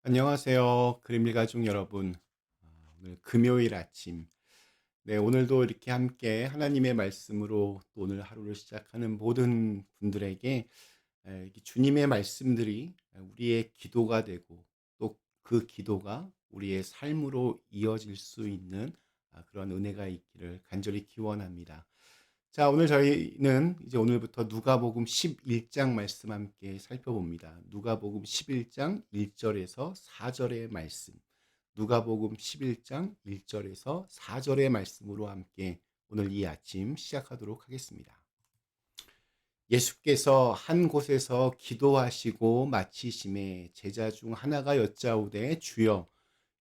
안녕하세요. 그림일 가족 여러분. 오늘 금요일 아침. 네, 오늘도 이렇게 함께 하나님의 말씀으로 또 오늘 하루를 시작하는 모든 분들에게 이 주님의 말씀들이 우리의 기도가 되고 또 그 기도가 우리의 삶으로 이어질 수 있는 그런 은혜가 있기를 간절히 기원합니다. 자, 오늘 저희는 이제 오늘부터 누가복음 11장 말씀 함께 살펴봅니다. 누가복음 11장 1절에서 4절의 말씀. 누가복음 11장 1절에서 4절의 말씀으로 함께 오늘 이 아침 시작하도록 하겠습니다. 예수께서 한 곳에서 기도하시고 마치심에 제자 중 하나가 여짜오되 주여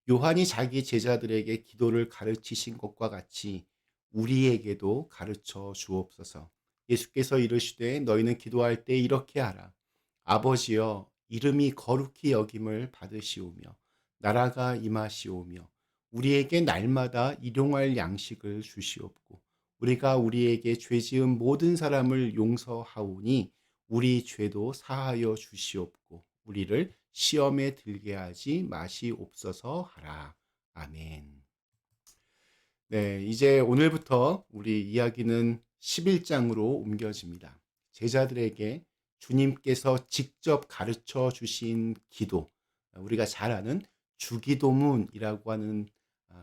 요한이 자기 제자들에게 기도를 가르치신 것과 같이 우리에게도 가르쳐 주옵소서. 예수께서 이르시되 너희는 기도할 때 이렇게 하라. 아버지여 이름이 거룩히 여김을 받으시오며 나라가 임하시오며 우리에게 날마다 일용할 양식을 주시옵고 우리가 우리에게 죄지은 모든 사람을 용서하오니 우리 죄도 사하여 주시옵고 우리를 시험에 들게 하지 마시옵소서 하라. 아멘. 네, 이제 오늘부터 우리 이야기는 11장으로 옮겨집니다. 제자들에게 주님께서 직접 가르쳐 주신 기도, 우리가 잘 아는 주기도문이라고 하는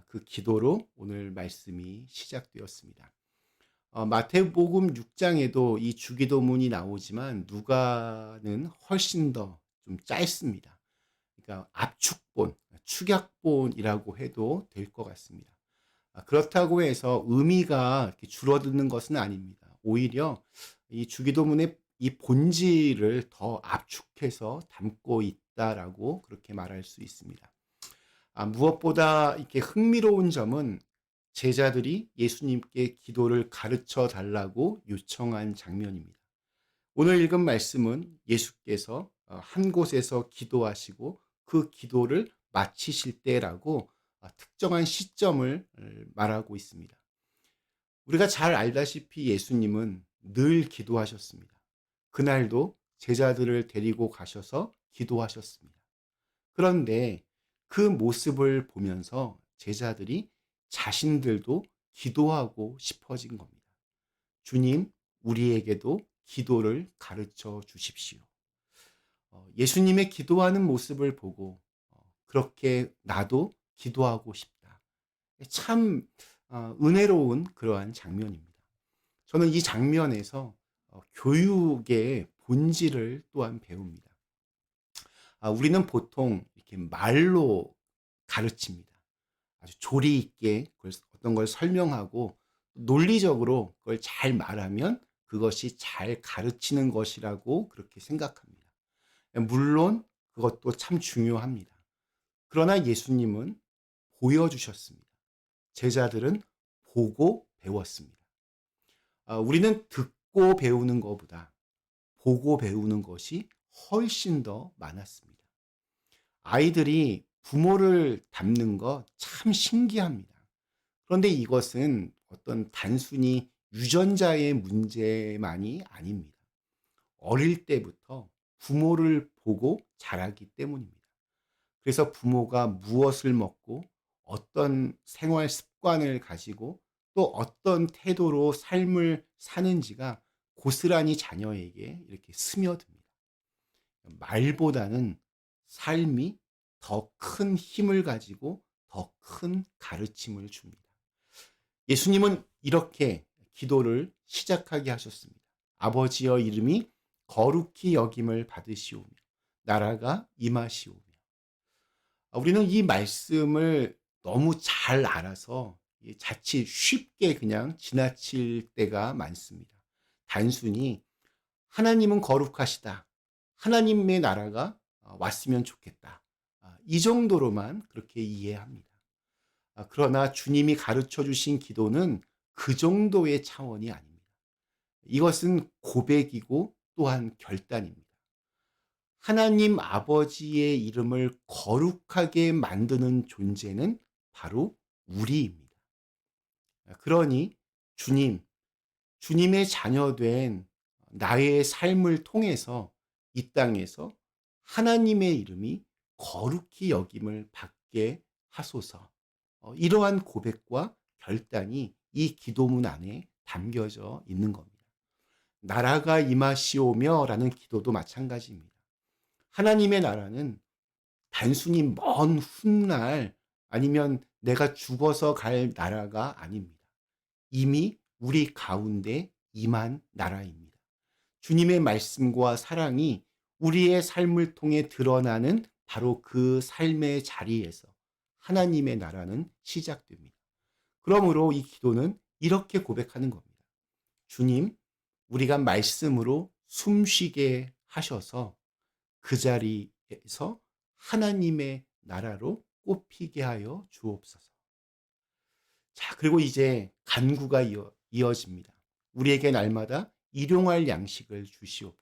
그 기도로 오늘 말씀이 시작되었습니다. 마태복음 6장에도 이 주기도문이 나오지만 누가는 훨씬 더 좀 짧습니다. 그러니까 압축본, 축약본이라고 해도 될 것 같습니다. 그렇다고 해서 의미가 이렇게 줄어드는 것은 아닙니다. 오히려 이 주기도문의 이 본질을 더 압축해서 담고 있다라고 그렇게 말할 수 있습니다. 무엇보다 이렇게 흥미로운 점은 제자들이 예수님께 기도를 가르쳐 달라고 요청한 장면입니다. 오늘 읽은 말씀은 예수께서 한 곳에서 기도하시고 그 기도를 마치실 때라고 특정한 시점을 말하고 있습니다. 우리가 잘 알다시피 예수님은 늘 기도하셨습니다. 그날도 제자들을 데리고 가셔서 기도하셨습니다. 그런데 그 모습을 보면서 제자들이 자신들도 기도하고 싶어진 겁니다. 주님, 우리에게도 기도를 가르쳐 주십시오. 예수님의 기도하는 모습을 보고 그렇게 나도 기도하고 싶다. 참 은혜로운 그러한 장면입니다. 저는 이 장면에서 교육의 본질을 또한 배웁니다. 우리는 보통 이렇게 말로 가르칩니다. 아주 조리 있게 어떤 걸 설명하고 논리적으로 그걸 잘 말하면 그것이 잘 가르치는 것이라고 그렇게 생각합니다. 물론 그것도 참 중요합니다. 그러나 예수님은 보여주셨습니다. 제자들은 보고 배웠습니다. 우리는 듣고 배우는 것보다 보고 배우는 것이 훨씬 더 많았습니다. 아이들이 부모를 닮는 거 참 신기합니다. 그런데 이것은 어떤 단순히 유전자의 문제만이 아닙니다. 어릴 때부터 부모를 보고 자라기 때문입니다. 그래서 부모가 무엇을 먹고 어떤 생활 습관을 가지고 또 어떤 태도로 삶을 사는지가 고스란히 자녀에게 이렇게 스며듭니다. 말보다는 삶이 더 큰 힘을 가지고 더 큰 가르침을 줍니다. 예수님은 이렇게 기도를 시작하게 하셨습니다. 아버지여 이름이 거룩히 여김을 받으시오며 나라가 임하시오며. 우리는 이 말씀을 너무 잘 알아서 자칫 쉽게 그냥 지나칠 때가 많습니다. 단순히 하나님은 거룩하시다. 하나님의 나라가 왔으면 좋겠다. 이 정도로만 그렇게 이해합니다. 그러나 주님이 가르쳐 주신 기도는 그 정도의 차원이 아닙니다. 이것은 고백이고 또한 결단입니다. 하나님 아버지의 이름을 거룩하게 만드는 존재는 바로 우리입니다. 그러니 주님, 주님의 자녀된 나의 삶을 통해서 이 땅에서 하나님의 이름이 거룩히 여김을 받게 하소서. 이러한 고백과 결단이 이 기도문 안에 담겨져 있는 겁니다. 나라가 임하시오며라는 기도도 마찬가지입니다. 하나님의 나라는 단순히 먼 훗날 아니면 내가 죽어서 갈 나라가 아닙니다. 이미 우리 가운데 임한 나라입니다. 주님의 말씀과 사랑이 우리의 삶을 통해 드러나는 바로 그 삶의 자리에서 하나님의 나라는 시작됩니다. 그러므로 이 기도는 이렇게 고백하는 겁니다. 주님, 우리가 말씀으로 숨쉬게 하셔서 그 자리에서 하나님의 나라로 꼽히게 하여 주옵소서. 자, 그리고 이제 간구가 이어집니다. 우리에게 날마다 일용할 양식을 주시옵고.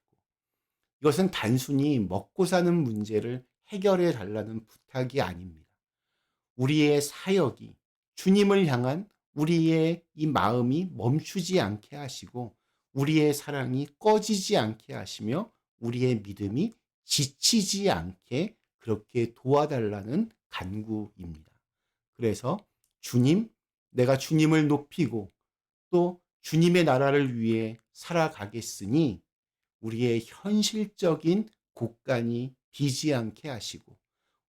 이것은 단순히 먹고 사는 문제를 해결해 달라는 부탁이 아닙니다. 우리의 사역이 주님을 향한 우리의 이 마음이 멈추지 않게 하시고 우리의 사랑이 꺼지지 않게 하시며 우리의 믿음이 지치지 않게 그렇게 도와달라는 간구입니다. 그래서 주님, 내가 주님을 높이고 또 주님의 나라를 위해 살아가겠으니 우리의 현실적인 곳간이 비지 않게 하시고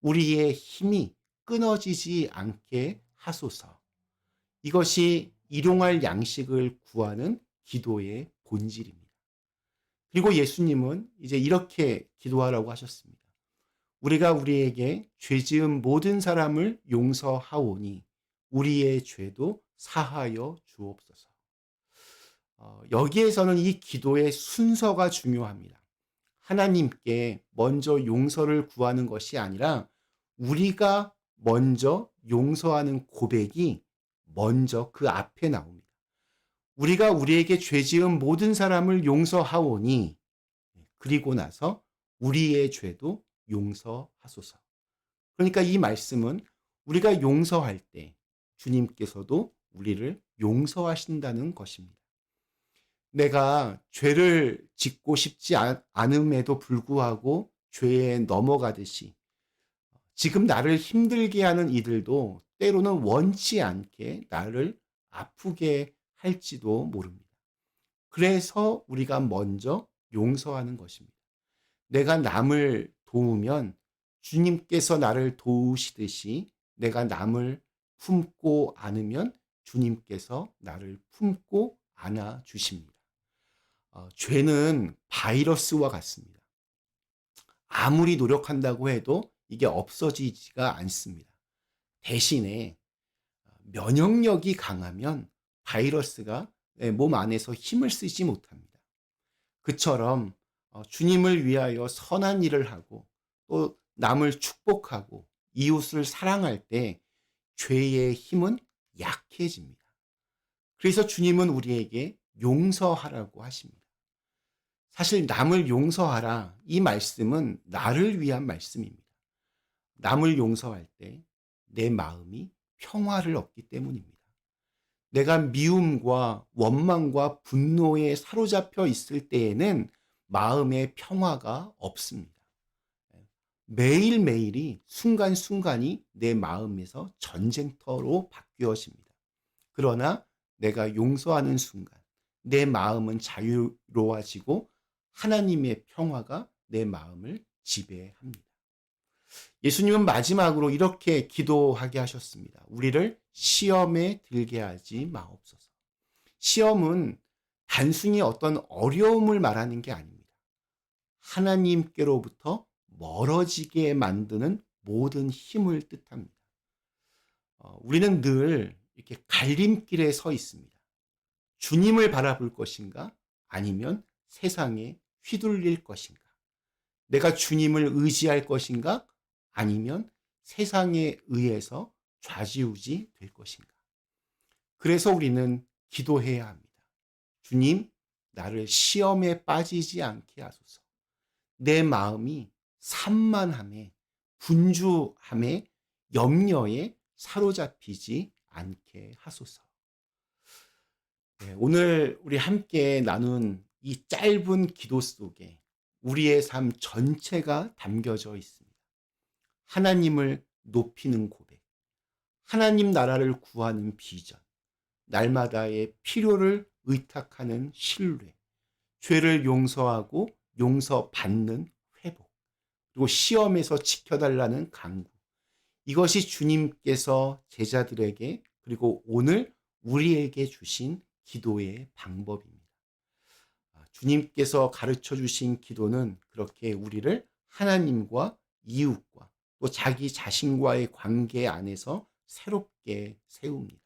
우리의 힘이 끊어지지 않게 하소서. 이것이 일용할 양식을 구하는 기도의 본질입니다. 그리고 예수님은 이제 이렇게 기도하라고 하셨습니다. 우리가 우리에게 죄 지은 모든 사람을 용서하오니 우리의 죄도 사하여 주옵소서. 여기에서는 이 기도의 순서가 중요합니다. 하나님께 먼저 용서를 구하는 것이 아니라 우리가 먼저 용서하는 고백이 먼저 그 앞에 나옵니다. 우리가 우리에게 죄 지은 모든 사람을 용서하오니 그리고 나서 우리의 죄도 용서하소서. 그러니까 이 말씀은 우리가 용서할 때 주님께서도 우리를 용서하신다는 것입니다. 내가 죄를 짓고 싶지 않음에도 불구하고 죄에 넘어가듯이 지금 나를 힘들게 하는 이들도 때로는 원치 않게 나를 아프게 할지도 모릅니다. 그래서 우리가 먼저 용서하는 것입니다. 내가 남을 도우면 주님께서 나를 도우시듯이 내가 남을 품고 안으면 주님께서 나를 품고 안아 주십니다. 죄는 바이러스와 같습니다. 아무리 노력한다고 해도 이게 없어지지가 않습니다. 대신에 면역력이 강하면 바이러스가 몸 안에서 힘을 쓰지 못합니다. 그처럼 주님을 위하여 선한 일을 하고 또 남을 축복하고 이웃을 사랑할 때 죄의 힘은 약해집니다. 그래서 주님은 우리에게 용서하라고 하십니다. 사실 남을 용서하라 이 말씀은 나를 위한 말씀입니다. 남을 용서할 때 내 마음이 평화를 얻기 때문입니다. 내가 미움과 원망과 분노에 사로잡혀 있을 때에는 마음의 평화가 없습니다. 매일매일이 순간순간이 내 마음에서 전쟁터로 바뀌어집니다. 그러나 내가 용서하는 순간 내 마음은 자유로워지고 하나님의 평화가 내 마음을 지배합니다. 예수님은 마지막으로 이렇게 기도하게 하셨습니다. 우리를 시험에 들게 하지 마옵소서. 시험은 단순히 어떤 어려움을 말하는 게 아닙니다. 하나님께로부터 멀어지게 만드는 모든 힘을 뜻합니다. 우리는 늘 이렇게 갈림길에 서 있습니다. 주님을 바라볼 것인가? 아니면 세상에 휘둘릴 것인가? 내가 주님을 의지할 것인가? 아니면 세상에 의해서 좌지우지 될 것인가? 그래서 우리는 기도해야 합니다. 주님, 나를 시험에 빠지지 않게 하소서. 내 마음이 산만함에, 분주함에, 염려에 사로잡히지 않게 하소서. 네, 오늘 우리 함께 나눈 이 짧은 기도 속에 우리의 삶 전체가 담겨져 있습니다. 하나님을 높이는 고백, 하나님 나라를 구하는 비전, 날마다의 필요를 의탁하는 신뢰, 죄를 용서하고 용서받는 회복, 그리고 시험에서 지켜달라는 강구. 이것이 주님께서 제자들에게 그리고 오늘 우리에게 주신 기도의 방법입니다. 주님께서 가르쳐 주신 기도는 그렇게 우리를 하나님과 이웃과 또 자기 자신과의 관계 안에서 새롭게 세웁니다.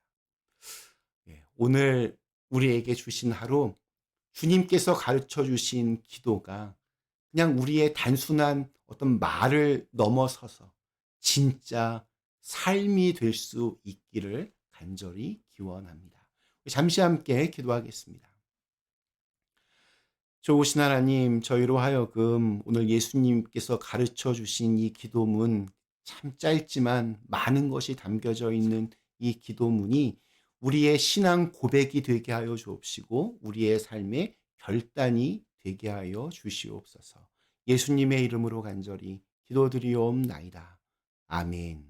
오늘 우리에게 주신 하루, 주님께서 가르쳐 주신 기도가 그냥 우리의 단순한 어떤 말을 넘어서서 진짜 삶이 될 수 있기를 간절히 기원합니다. 잠시 함께 기도하겠습니다. 좋으신 하나님, 저희로 하여금 오늘 예수님께서 가르쳐 주신 이 기도문, 참 짧지만 많은 것이 담겨져 있는 이 기도문이 우리의 신앙 고백이 되게 하여 주옵시고 우리의 삶의 결단이 되게 하여 주시옵소서. 예수님의 이름으로 간절히 기도드리옵나이다. 아멘.